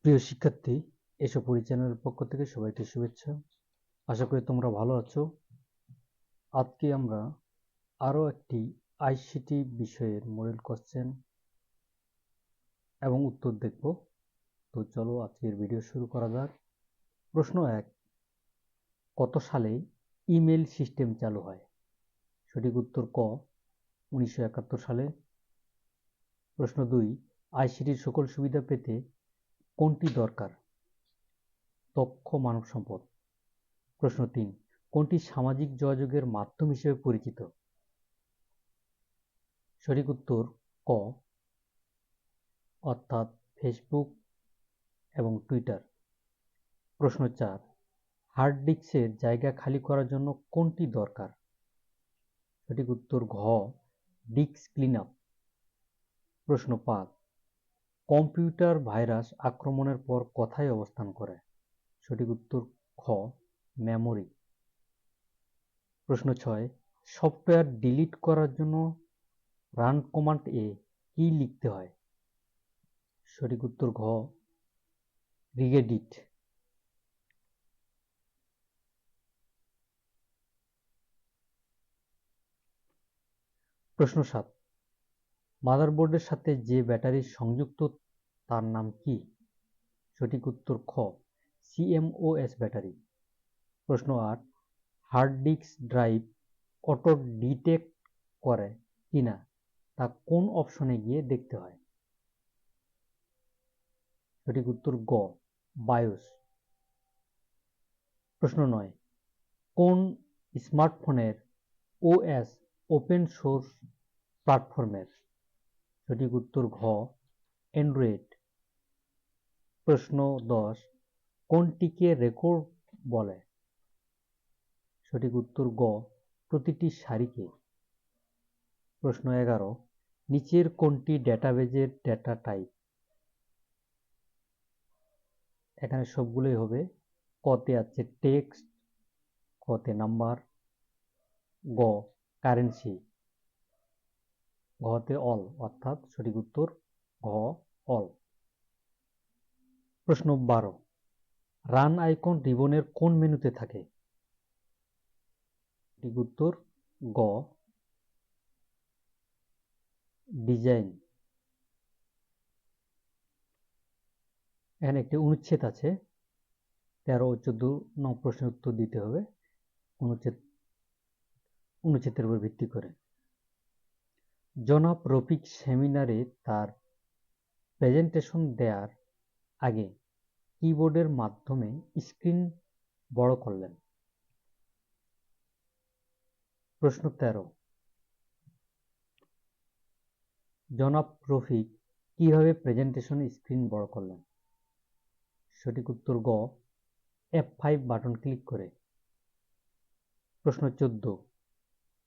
প্রিয় শিক্ষার্থী, এসব চ্যানেলের পক্ষ থেকে সবাইকে শুভেচ্ছা। আশা করি তোমরা ভালো আছো। আজকে আমরা আরো একটি আইসিটি বিষয়ের মডেল কোশ্চেন এবং উত্তর দেখব। তো চলো আজকের ভিডিও শুরু করা যাক। প্রশ্ন 1, কত সালে ইমেল সিস্টেম চালু হয়? সঠিক উত্তর ক, 1971 সালে। প্রশ্ন 2, আইসিটির সকল সুবিধা পেতে কোনটি দরকার? দক্ষ মানব সম্পদ। প্রশ্ন 3, কোনটি সামাজিক যোগাযোগের মাধ্যম হিসেবে পরিচিত? সঠিক উত্তর ক, অর্থাৎ ফেসবুক এবং টুইটার। প্রশ্ন 4, হার্ড ডিস্কের জায়গা খালি করার জন্য কোনটি দরকার? সঠিক উত্তর ঘ, ডিস্ক ক্লিনআপ। প্রশ্ন 5, কম্পিউটার ভাইরাস আক্রমণের পর কোথায় অবস্থান করে? সঠিক উত্তর খ, মেমোরি। প্রশ্ন 6, সফটওয়্যার ডিলিট করার জন্য রান কমান্ড এ কি লিখতে হয়? সঠিক উত্তর ঘ, রিগেডিট। প্রশ্ন 7, মাদারবোর্ডের সাথে যে ব্যাটারি সংযুক্ত তার নাম কি? সঠিক উত্তর খ, সিএমওএস ব্যাটারি। প্রশ্ন 8, hard disk drive auto detect করে কিনা তা কোন অপশনে গিয়ে দেখতে হয়? সঠিক উত্তর গ, বায়োস। প্রশ্ন 9, কোন স্মার্টফোনের ওএস ওপেন সোর্স প্ল্যাটফর্মের? সঠিক উত্তর ঘ, অ্যান্ড্রয়েড। প্রশ্ন 10, কোনটিকে রেকর্ড বলে? সঠিক উত্তর গ, প্রতিটি সারিকে। প্রশ্ন 11, নিচের কোনটি ডেটাবেজের ডেটা টাইপ? এখানে সবগুলোই হবে। কতে আছে টেক্সট, কতে নাম্বার, গ কারেন্সি, ঘতে অল, অর্থাৎ সঠিক উত্তর ঘ, অল। প্রশ্ন 12, রান আইকন রিবনের কোন মেনুতে থাকে? সঠিক উত্তর গ, ডিজাইন। এখানে একটি অনুচ্ছেদ আছে, 13 ও 14 নং প্রশ্নের উত্তর দিতে হবে অনুচ্ছেদের উপর ভিত্তি করে। জনাব রফিক সেমিনারে তার প্রেজেন্টেশন দেওয়ার আগে কিবোর্ডের মাধ্যমে স্ক্রিন বড় করলেন। প্রশ্ন 13, জনাব রফিক কিভাবে প্রেজেন্টেশন স্ক্রিন বড় করলেন? সঠিক উত্তর গ, F5 বাটন ক্লিক করে। প্রশ্ন 14,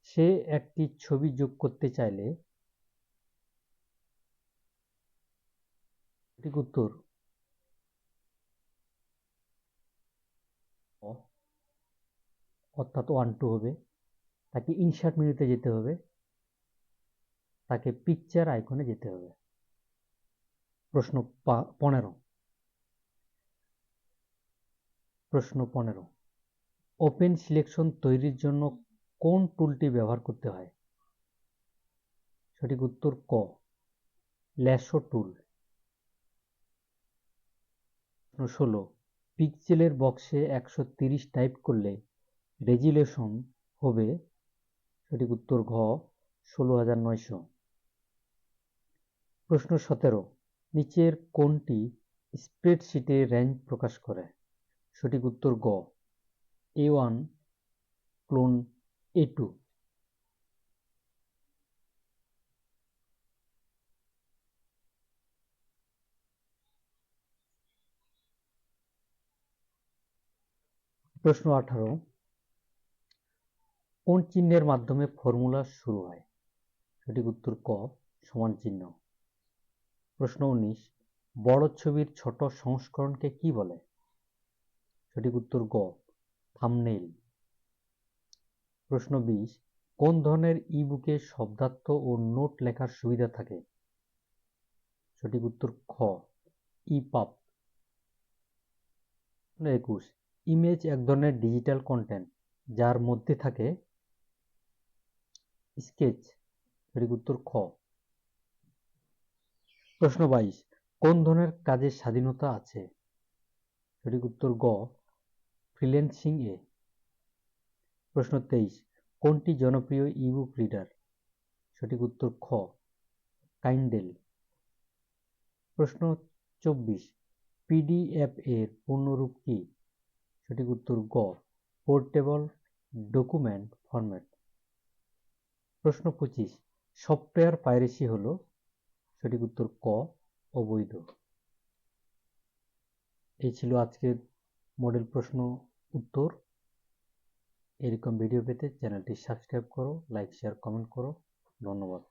সে একটি ছবি যোগ করতে চাইলে? সঠিক উত্তর অর্থাৎ 1 2 হবে। তাকে ইনসার্ট মেনুতে যেতে হবে, তাকে পিকচার আইকনে যেতে হবে। প্রশ্ন 15, ওপেন সিলেকশন তৈরির জন্য কোন টুলটি ব্যবহার করতে হয়? সঠিক উত্তর ক, ল্যাসো টুল। প্রশ্ন 16, পিক্সেলের বক্সে 130 টাইপ করলে রেজুলেশন হবে? সঠিক উত্তর ঘ, 16900। প্রশ্ন 17, নিচের কোনটি স্প্রেডশিটে রেঞ্জ প্রকাশ করে? সঠিক উত্তর গ, A1 ক্লোন A2। প্রশ্ন 18, কোন চিহ্নের মাধ্যমে ফর্মুলা শুরু হয়? সঠিক উত্তর ক, সমান চিহ্ন। প্রশ্ন 19, বড় ছবির ছোট সংস্করণকে কি বলে? সঠিক উত্তর গ, থাম্বনেইল। প্রশ্ন 20, কোন ধরনের ই-বুকে শব্দার্থ ও নোট লেখার সুবিধা থাকে? সঠিক উত্তর খ, ইপাব। 21, ইমেজ এক ধরনের ডিজিটাল কন্টেন্ট যার মধ্যে থাকে স্কেচ। সঠিক উত্তর খ। প্রশ্ন 22, কোন ধরনের কাজের স্বাধীনতা আছে? সঠিক উত্তর গ, ফ্রিল্যান্সিং এ। প্রশ্ন 23, কোনটি জনপ্রিয় ইবুক রিডার? সঠিক উত্তর খ, কাইন্ডেল। প্রশ্ন 24, পিডিএফ এর পূর্ণরূপ কি? সঠিক উত্তর গ, পোর্টেবল ডকুমেন্ট ফরম্যাট। প্রশ্ন 25, সফটওয়্যার পাইরেসি হলো? সঠিক উত্তর ক, অবৈধ। এই ছিল আজকের মডেল প্রশ্ন উত্তর। এরকম ভিডিও পেতে চ্যানেলটি সাবস্ক্রাইব করো, লাইক শেয়ার কমেন্ট করো। ধন্যবাদ।